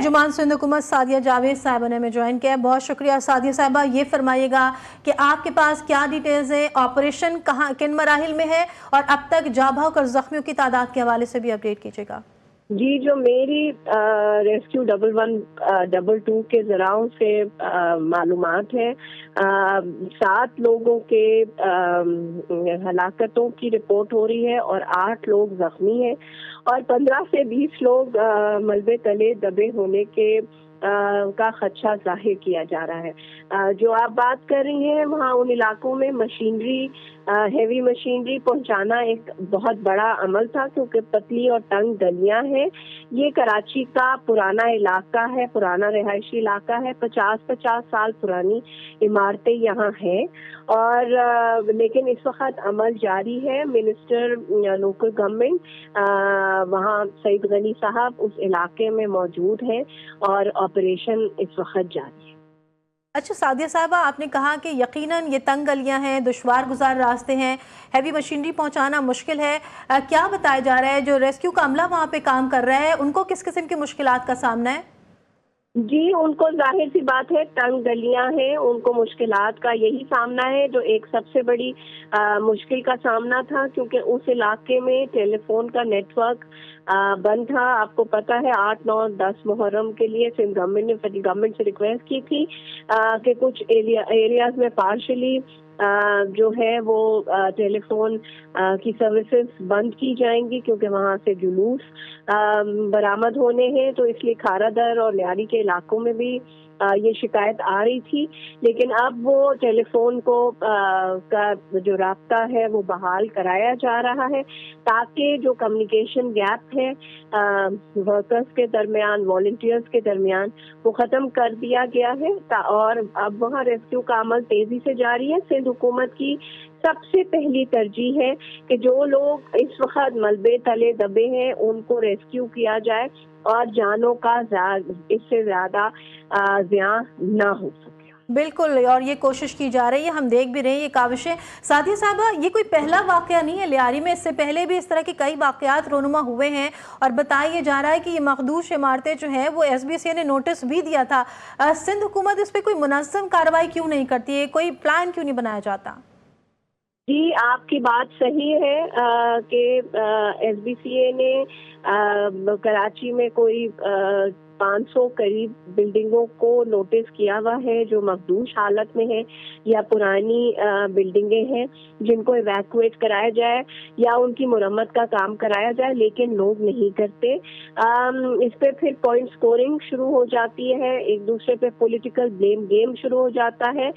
तर्जुमान सिंध हुकूमत सादिया जावेद साहिबा ने हमें ज्वाइन किया है। बहुत शुक्रिया सादिया साहिबा। ये फरमाइएगा कि आपके पास क्या डिटेल्स है, ऑपरेशन कहाँ किन मराहिल में है और अब तक जाँ बहक और जख्मियों की तादाद के हवाले से भी अपडेट कीजिएगा। जी, जो मेरी रेस्क्यू 1122 के जराओं से मालूमात है, 7 लोगों के हलाकतों की रिपोर्ट हो रही है और 8 लोग जख्मी हैं और 15 से 20 लोग मलबे तले दबे होने के का खदशा जाहिर किया जा रहा है। जो आप बात कर रही हैं, वहाँ उन इलाकों में मशीनरी, हेवी मशीनरी पहुंचाना एक बहुत बड़ा अमल था, क्योंकि पतली और तंग गलियां हैं। ये कराची का पुराना इलाका है, पुराना रिहायशी इलाका है, 50-50 साल पुरानी इमारतें यहाँ हैं और लेकिन इस वक्त अमल जारी है। मिनिस्टर लोकल गवर्नमेंट वहाँ सईद गनी साहब उस इलाके में मौजूद हैं और ऑपरेशन इस वक्त जारी है। अच्छा सादिया साहिबा, आपने कहा कि यकीनन ये तंग गलियां हैं, दुश्वार गुजार रास्ते हैं, हैवी मशीनरी पहुंचाना मुश्किल है। क्या बताया जा रहा है जो रेस्क्यू का अमला वहाँ पे काम कर रहा है, उनको किस किस्म की मुश्किलात का सामना है? जी, उनको जाहिर सी बात है, तंग गलियां हैं, उनको मुश्किलात का यही सामना है जो एक सबसे बड़ी मुश्किल का सामना था, क्योंकि उस इलाके में टेलीफोन का नेटवर्क बंद था। आपको पता है 8, 9, 10 मुहर्रम के लिए सिंध गवर्नमेंट ने फेडरल गवर्नमेंट से रिक्वेस्ट की थी कि कुछ एरियाज में पार्शली जो है वो टेलीफोन की सर्विसेज बंद की जाएंगी, क्योंकि वहाँ से जुलूस बरामद होने हैं। तो इसलिए खारादर और लियारी के इलाकों में भी ये शिकायत आ रही थी, लेकिन अब वो टेलीफोन को का जो राब्ता है वो बहाल कराया जा रहा है, ताकि जो कम्युनिकेशन गैप है वर्कर्स के दरमियान, वॉलंटियर्स के दरमियान, वो ख़त्म कर दिया गया है। और अब वहाँ रेस्क्यू का अमल तेज़ी से जारी है। सिंध हुकूमत की सबसे पहली तरजीह है कि जो लोग इस वक्त मलबे तले दबे हैं उनको रेस्क्यू किया जाए और जानों का इससे ज़्यादा ज़ियान ना हो सके। बिल्कुल, और ये कोशिश की जा रही है, हम देख भी रहे हैं ये काविशें। सादिया साहिबा, ये कोई पहला वाकया नहीं है लियारी में, इससे पहले भी इस तरह के कई वाकयात रोनुमा हुए हैं और बताया जा रहा है कि ये मखदूश इमारतें जो हैं वो SBCA ने नोटिस भी दिया था। सिंध हुकूमत इस पर कोई मुनज़्ज़म कार्रवाई क्यों नहीं करती है, कोई प्लान क्यों नहीं बनाया जाता? जी, आपकी बात सही है कि SBCA ने कराची में कोई 500 करीब बिल्डिंगों को नोटिस किया हुआ है जो मखदूश हालत में है या पुरानी बिल्डिंगें हैं जिनको इवैक्यूएट कराया जाए या उनकी मुरम्मत का काम कराया जाए, लेकिन लोग नहीं करते। इस पे फिर पॉइंट स्कोरिंग शुरू हो जाती है, एक दूसरे पे पॉलिटिकल ब्लेम गेम शुरू हो जाता है।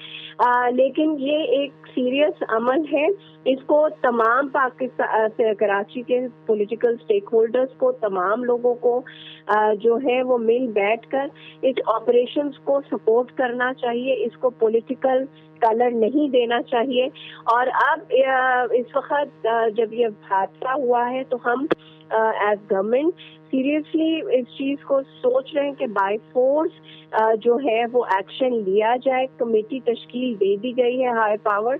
लेकिन ये एक सीरियस अमल है, इसको तमाम पाकिस्तान कराची के पॉलिटिकल स्टेक होल्डर्स को, तमाम लोगों को जो है वो मिल बैठकर इस ऑपरेशंस को सपोर्ट करना चाहिए, इसको पॉलिटिकल कलर नहीं देना चाहिए। और अब इस वक्त जब ये हादसा हुआ है तो हम एज गवर्नमेंट सीरियसली इस चीज को सोच रहे हैं कि बाय फोर्स जो है वो एक्शन लिया जाए। कमेटी तश्कील दे दी गई है हाई पावर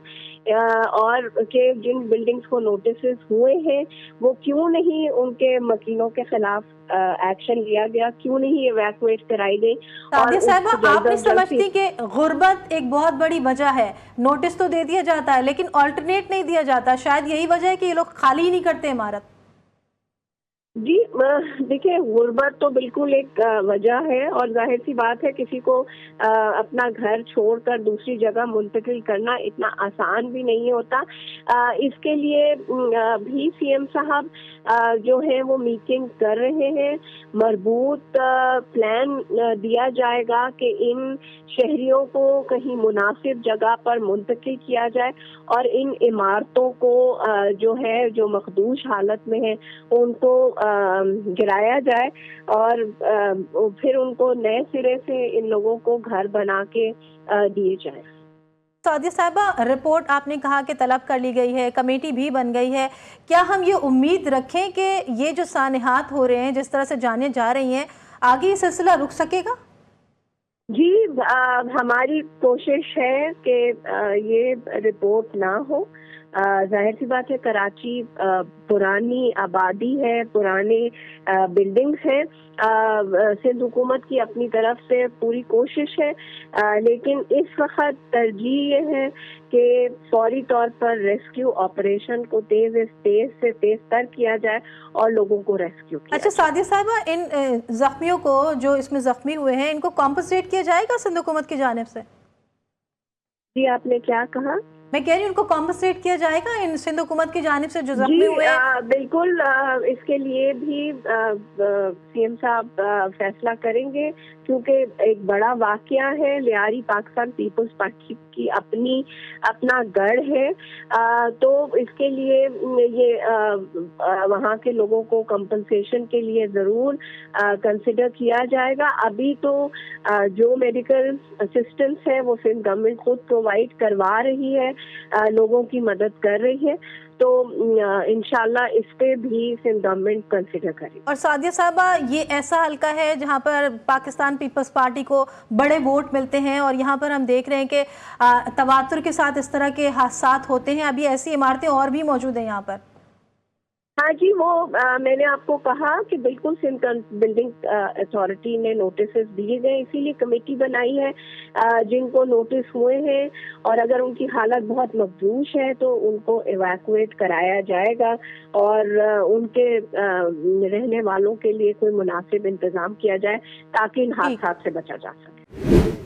और के जिन बिल्डिंग्स को नोटिस हुए हैं वो क्यों नहीं उनके मकीनों के खिलाफ एक्शन लिया गया, क्यों नहीं इवैक्यूएट कराई गई। सादिया साहिबा, आप नहीं समझती कि गुर्बत एक बहुत बड़ी वजह है? नोटिस तो दे दिया जाता है लेकिन ऑल्टरनेट नहीं दिया जाता, शायद यही वजह है कि ये लोग खाली ही नहीं करते इमारत। जी, देखिए, गुर्बत तो बिल्कुल एक वजह है और जाहिर सी बात है किसी को अपना घर छोड़कर दूसरी जगह मुंतकिल करना इतना आसान भी नहीं होता। इसके लिए भी CM साहब जो है वो मीटिंग कर रहे हैं, मरबूत प्लान दिया जाएगा कि इन शहरियों को कहीं मुनासिब जगह पर मुंतकिल किया जाए और इन इमारतों को जो है जो मखदूश हालत में है उनको गिराया जाए और फिर उनको नए सिरे से इन लोगों को घर बना के दिए जाए। सादिया साहिबा, रिपोर्ट आपने कहा कि तलब कर ली गई है, कमेटी भी बन गई है, क्या हम ये उम्मीद रखें कि ये जो सानहात हो रहे हैं, जिस तरह से जाने जा रही हैं, आगे ये सिलसिला रुक सकेगा? जी, हमारी कोशिश है कि ये रिपोर्ट ना हो, ظاہر سی بات ہے کراچی پرانی آبادی ہے، پرانے بلڈنگز ہیں، سندھ حکومت کی اپنی طرف سے پوری کوشش ہے، لیکن اس وقت ترجیح یہ ہے کہ فوری طور پر ریسکیو آپریشن کو تیز سے تیز تر کیا جائے اور لوگوں کو ریسکیو کیا اچھا جائے۔ سعدیہ صاحبہ، ان زخمیوں کو جو اس میں زخمی ہوئے ہیں ان کو کمپنسیٹ کیا جائے گا سندھ حکومت کی جانب سے؟ جی آپ نے کیا کہا؟ میں کہہ رہی ہوں ان کو کمپنسیٹ کیا جائے گا ان سندھ حکومت کی جانب سے جو جی زخمی ہوئے ہیں؟ بالکل، اس کے لیے بھی سی ایم صاحب فیصلہ کریں گے، کیونکہ ایک بڑا واقعہ ہے، لیاری پاکستان پیپلز پارٹی کی اپنا گڑھ ہے، تو اس کے لیے یہ وہاں کے لوگوں کو کمپنسیشن کے لیے ضرور کنسیڈر کیا جائے گا۔ ابھی تو جو میڈیکل اسسٹنس ہے وہ سندھ گورنمنٹ خود پرووائڈ کروا رہی ہے، لوگوں کی مدد کر رہی ہے، تو انشاءاللہ اس پہ بھی سندھ گورنمنٹ کنسیڈر کرے۔ اور سعدیہ صاحبہ، یہ ایسا حلقہ ہے جہاں پر پاکستان پیپلز پارٹی کو بڑے ووٹ ملتے ہیں اور یہاں پر ہم دیکھ رہے ہیں کہ تواتر کے ساتھ اس طرح کے حادثات ہوتے ہیں، ابھی ایسی عمارتیں اور بھی موجود ہیں یہاں پر۔ ہاں جی، وہ میں نے آپ کو کہا کہ بالکل سندھ بلڈنگ اتھارٹی نے نوٹسز دیے گئے، اسی لیے کمیٹی بنائی ہے جن کو نوٹس ہوئے ہیں، اور اگر ان کی حالت بہت مفزوش ہے تو ان کو ایویکویٹ کرایا جائے گا اور ان کے رہنے والوں کے لیے کوئی مناسب انتظام کیا جائے تاکہ ان حادثات سے بچا جا سکے۔